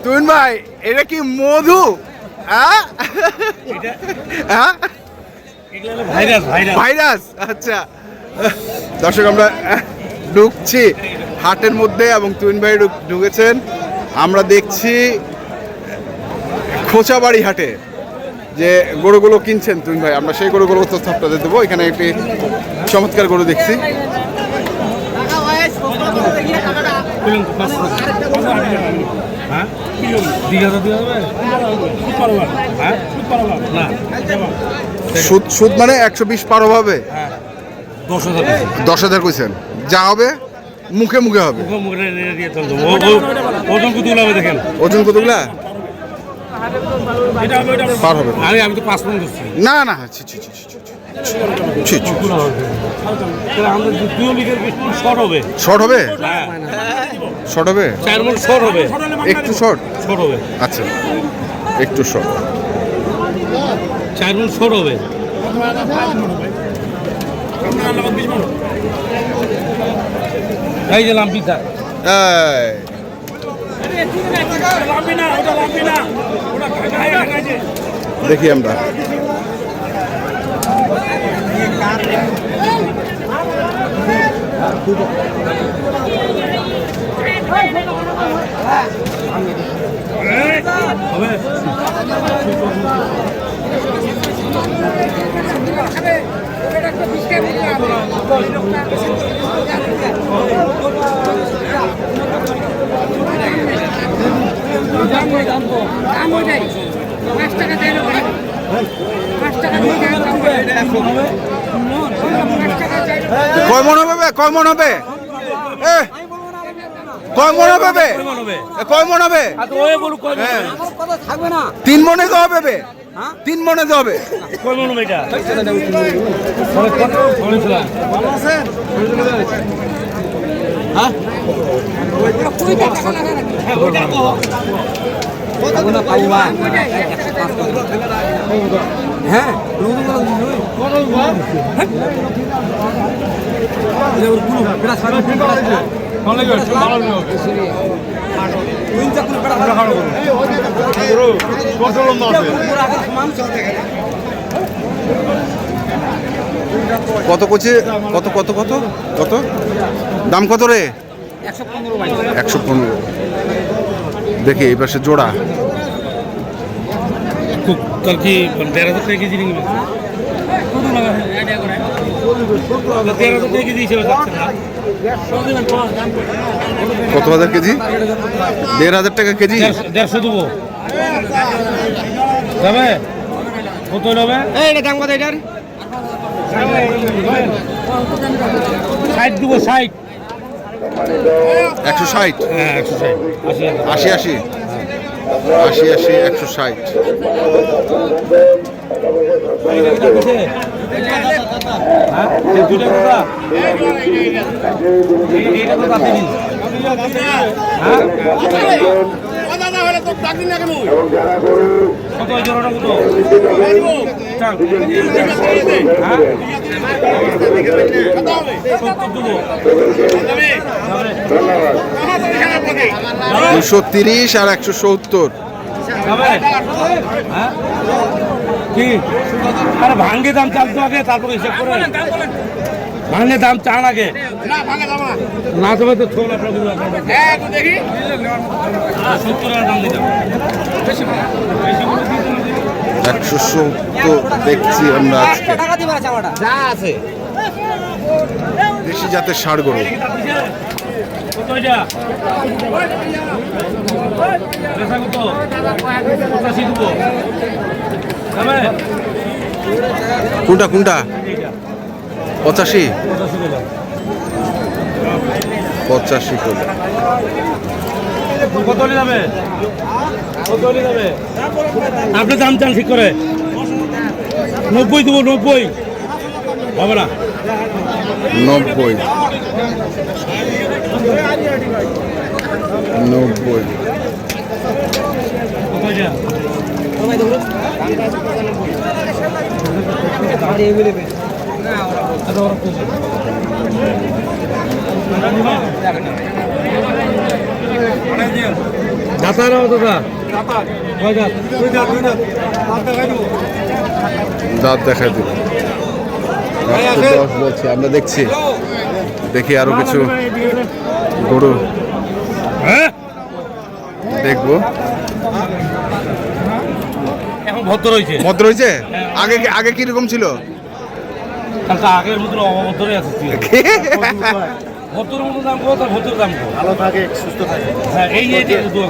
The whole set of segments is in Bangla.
তুহিন ভাই এটা কি মধু? হ্যাঁ হ্যাঁ ভাইরাস। আচ্ছা দর্শক আমরা ঢুকছি হাটের মধ্যে এবং তুহিন ভাই ঢুকেছেন। আমরা দেখছি খোঁচাবাড়ি হাটে যে গরুগুলো কিনছেন তুহিন ভাই, আমরা সেই গরুগুলো তথ্য আপনাদের দেবো। এখানে একটি চমৎকার গরু দেখছি। সুদ মানে 120 পার হবে, 10,000 কইছেন। যা হবে মুখে মুখে হবে। ওজন কতগুলা পার হবে? আমি তো 5 মণ করছি। না না শর্ট হবে, শর্ট হবে, শর্ট হবে, 4 মণ শর্ট হবে, একটু শর্ট শর্ট হবে। আচ্ছা একটু শর্ট, 4 মণ শর্ট হবে। এই যে লাম্পিটা দেখি আমরা। কয় মন হবে? কয় মন হবে? কয় মন হবে? কয় মন হবে? 3 মনে তো হবে, 3 মনে তো হবে। কয় মণ হবে এটা? হ্যাঁ কত করছে? কত কত কত কত দাম কত রে? 115। দেখি এই পাশে জোড়া তোর কি 13,000 টাকা কেজি নিবি? 13,000 টাকা কেজি হিসেবে যাচ্ছে না। কত হাজার কেজি? 1,500 টাকা কেজি। 150 দেবো যাবে? কত নেবে? এটা দাম কত এটার? 60 দেবো, 60। 160। হ্যাঁ 160, 80 80 80 80 160। দুশো 30 আর 170। কি আরে ভাঙ্গে দাম চালতো আগে, তারপরে হিসাব করে ভাঙ্গে দাম চান আগে। না তবে তো ছোলা দেখি 70 দাম দিতাম। 170 দেখছি আমরা আজকে। যা আছে দেশি জাতের ষাঁড় গরু। কত এটা? পেশা কত? 85 দেবো যাবে? কোনটা কোনটা? 85 85 করে। কত হলে যাবে? কত হলে যাবে? আপনি দাম চান ঠিক করে। 90 দেবো, 90 হবে না? 90 90। দাতার দাদা কয় দাঁত? দাঁত দেখাই দিল বলছি, আমরা দেখছি, দেখি আরো কিছু গরু হ্যাঁ দেখবো। এখন ভদ্র রয়েছে। ভদ্র হয়েছে? আগে আগে কিরকম ছিল? কালকে আগের মতো অভদ্রই আছে। ভদ্র মতো দাম কত? ভদ্র দাম কত? ভালো থাকে, সুস্থ থাকে। হ্যাঁ এই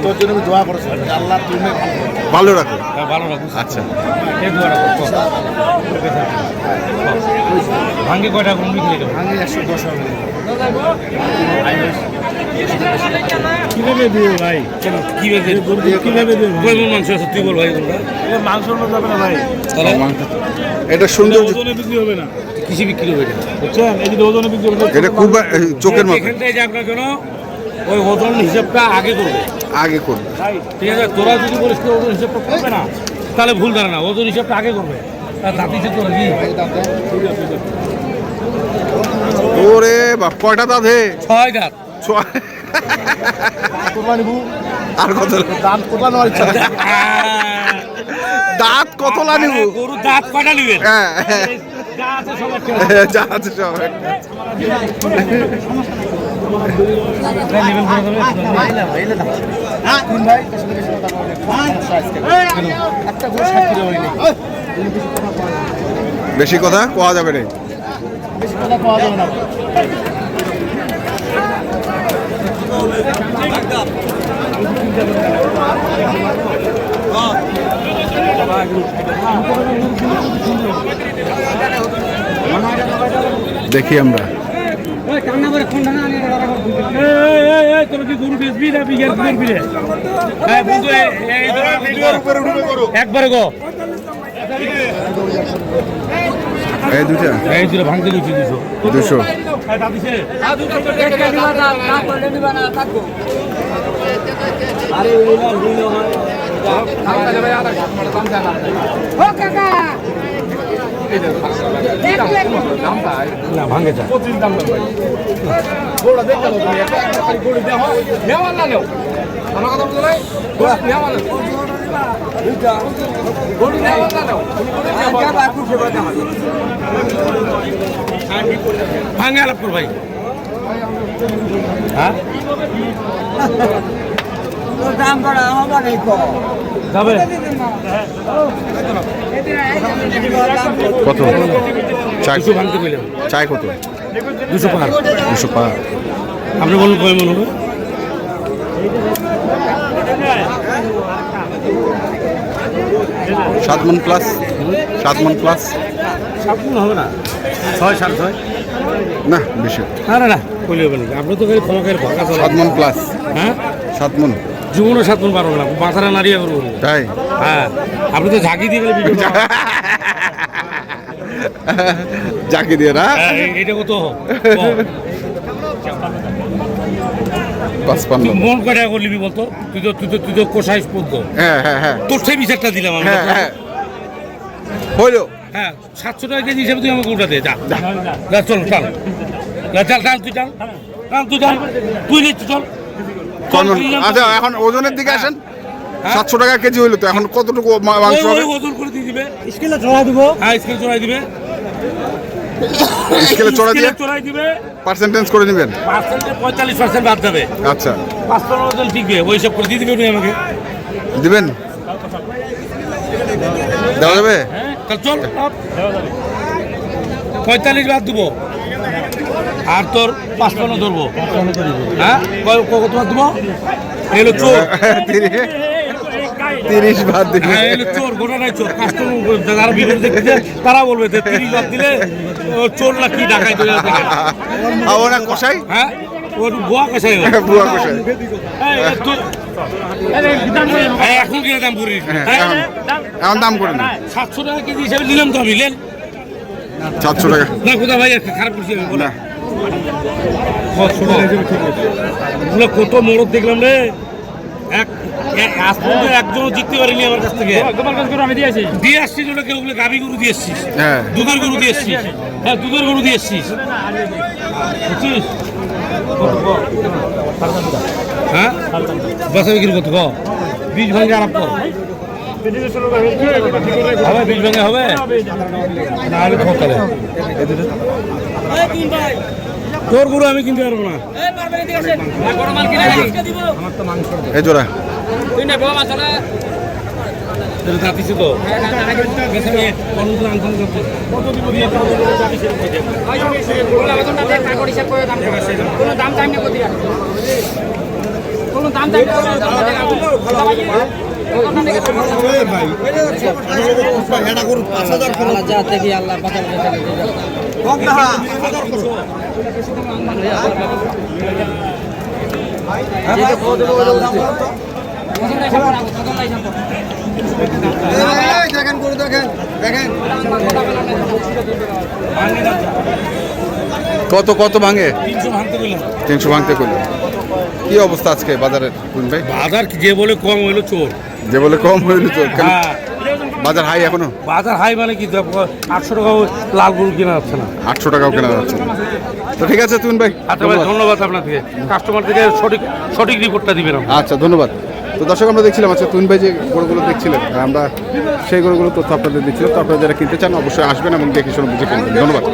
তোর জন্য আমি দোয়া করছি, আল্লাহ তুমি ভালো রাখো। ভালো রাখুন। আচ্ছা, এই দোয়া রাখো। ভাঙ্গে কয়টা কোন বিক্রি করবে? আমি 110 হবে। কিভাবে দিও ভাই? কেন কিভাবে কিভাবে দিও? কয় মন মাংস আছে তুই বল ভাই? কোনটা মাংস যাবে না ভাই, তাহলে এটা সুন্দর, ওজনে বিক্রি হবে না। কিসে বিক্রি হবে এটা? বুঝছেন? এই যে ওজনে বিক্রি হবে, এটা খুব চোখের মতো। এখান থেকে যাক না কেন, ওই ওজন হিসাবটা আগে করবে। আগে করবে, ঠিক আছে? তোরা যদি বলিস তো ওজন হিসাবটা করবে না, তাহলে ভুল ধারণা। ওজন হিসাবটা আগে করবে। দাঁত হিসাব তোরা কি? ওরে বাপ, কয়টা দাঁত হে? 6 দাঁত। আর কত দাম কোরবানি হওয়ার ইচ্ছা নেই। দাঁত কত লানিব? গরুর দাঁত কয়টা নিবেন? হ্যাঁ, যা আছে সব একটা। যা আছে সব একটা। নিবেন করে দেবে। তিন ভাই একটা গরু 60 কিলো হয়নি, বেশি কথা কোয়া যাবে রে। বেশি কথা পাওয়া যাবে না। দেখি আমরা তোর কি গরু বেচবি না বিঘের করবি রে? হ্যাঁ বন্ধু, একবারে গো এই দুটা এই দুটো ভাঙতে দিচ্ছি 200। না ভাঙে যা। ভাঙে আলাপ কর ভাই। হ্যাঁ যাবে কত চাই? 200 ভাঙতে পেলাম। চাই কত? 200 পার। 200 পা। আপনি বলুন কয় মন হবে? 7 মণ প্লাস, 7 মণ প্লাস 7 মন হবে না, 6 6.5। না বেশি। আরে না কইলে হবে না, আপনি তো খালি ক্ষমা করে ভাঙা চলে। 7 মণ প্লাস। হ্যাঁ 7 মণ জীবনে 7 মন পারবো না, মাথাটা নাড়িয়ে করবো। তাই? হ্যাঁ আপনি তো ঝাঁকি দিয়ে গেলে ভিডিও। জাকি দিয়ে না? এটা কত? 55। মন কয়টা করে নিবি বলতো? তুই তো কোষাইশ পদ্ম। হ্যাঁ হ্যাঁ হ্যাঁ তোর সেই বিচারটা দিলাম আমি। হ্যাঁ হ্যাঁ হইলো। হ্যাঁ 700 টাকা কেজি হিসাবে তুই আমাকে ওটা দে। যা যা চল টান, টান টান তুই টান, টান তুই টান, তুই নিচ্ছি চল। আচ্ছা এখন ওজনের দিকে আসেন। 700 টাকা কেজি হইলো তো, এখন কতটুকু মাংস হবে? ওজন করে দিয়ে দিবে, স্কেলে চড়া দিব। হ্যাঁ স্কেল চড়াই দিবে, স্কেলে চড়া দিয়ে চড়াই দিবে। পার্সেন্টেজ করে নেবেন। 45% বাদ যাবে, আচ্ছা 5-15 ওজন টিকবে, ওই সব করে দিয়ে দিবে তুই আমাকে। দিবেন? দেওয়া যাবে? তাহলে চল 45 বাদ দেবো, আর তোর 55 ধরবো। হ্যাঁ কত বাদ দেবো? এলো চোর, 30 বাদ দিবে। হ্যাঁ এলো চোর, গোটা নাই চোর। কাস্টমার যারা ভিডিও দেখছে তারা বলবে যে 30 বাদ দিলে ও চোর না কি ডাকাই তো। ওরা কষাই? হ্যাঁ ও বুয়া কষাই, বুয়া কষাই। এখন কিনা দাম করি? এখন দাম করে না। 700 টাকা কেজি হিসাবে নিলাম তো আমি। নেন 700 টাকা না কোথা ভাই, খারাপ করছি আমি বলে। না। কত মরদ দেখলাম রে, আজ পর্যন্ত একজনও জিততে পারিনি আমার কাছ থেকে। আমি দিয়ে আসছি ওটাকে, ওগুলো গাভী গরু দিয়ে এসছিস, হ্যাঁ দুধের গরু দিয়ে এসছিস। হ্যাঁ দুধের গরু দিয়ে এসছিস, বুঝছিস? হ্যাঁ বেচা বিক্রি করতে গো বীজ ভাঙে আরম্ভ কর হবে বীজ ভাঙে হবে না হলে খোকালে তোর গরু আমি কিনতে পারবো না এই জোড়া জাতিছে তো দেখেন গরু দেখেন দেখেন কত কত ভাঙে 300 ভাঙতে গেলাম 300 ভাঙতে করলো কি অবস্থা আজকে বাজারের তুইন ভাই? বাজার যে বলে কম হইলো চোর যে বলে কম হইল তো কেন? হ্যাঁ বাজার হাই এখনো বাজার হাই মানে কি 800 টাকা লাল গরু কেনা যাচ্ছে না 800 টাকাও কেনা যাচ্ছে না। তো ঠিক আছে তুইন ভাই, আচ্ছা ভাই ধন্যবাদ আপনাকে কাস্টমার থেকে সঠিক রিপোর্টটা দিবেন আপনি। আচ্ছা ধন্যবাদ। তো দর্শক আমরা দেখছিলাম আচ্ছা তুইন ভাই যে গরুগুলো দেখছিলেন আমরা সেই গরুগুলো তথ্য আপনাদের দিচ্ছিলাম। তো আপনারা যারা কিনতে চান অবশ্যই আসবেন এবং দেখে শুনে বুঝে কিনবেন। ধন্যবাদ।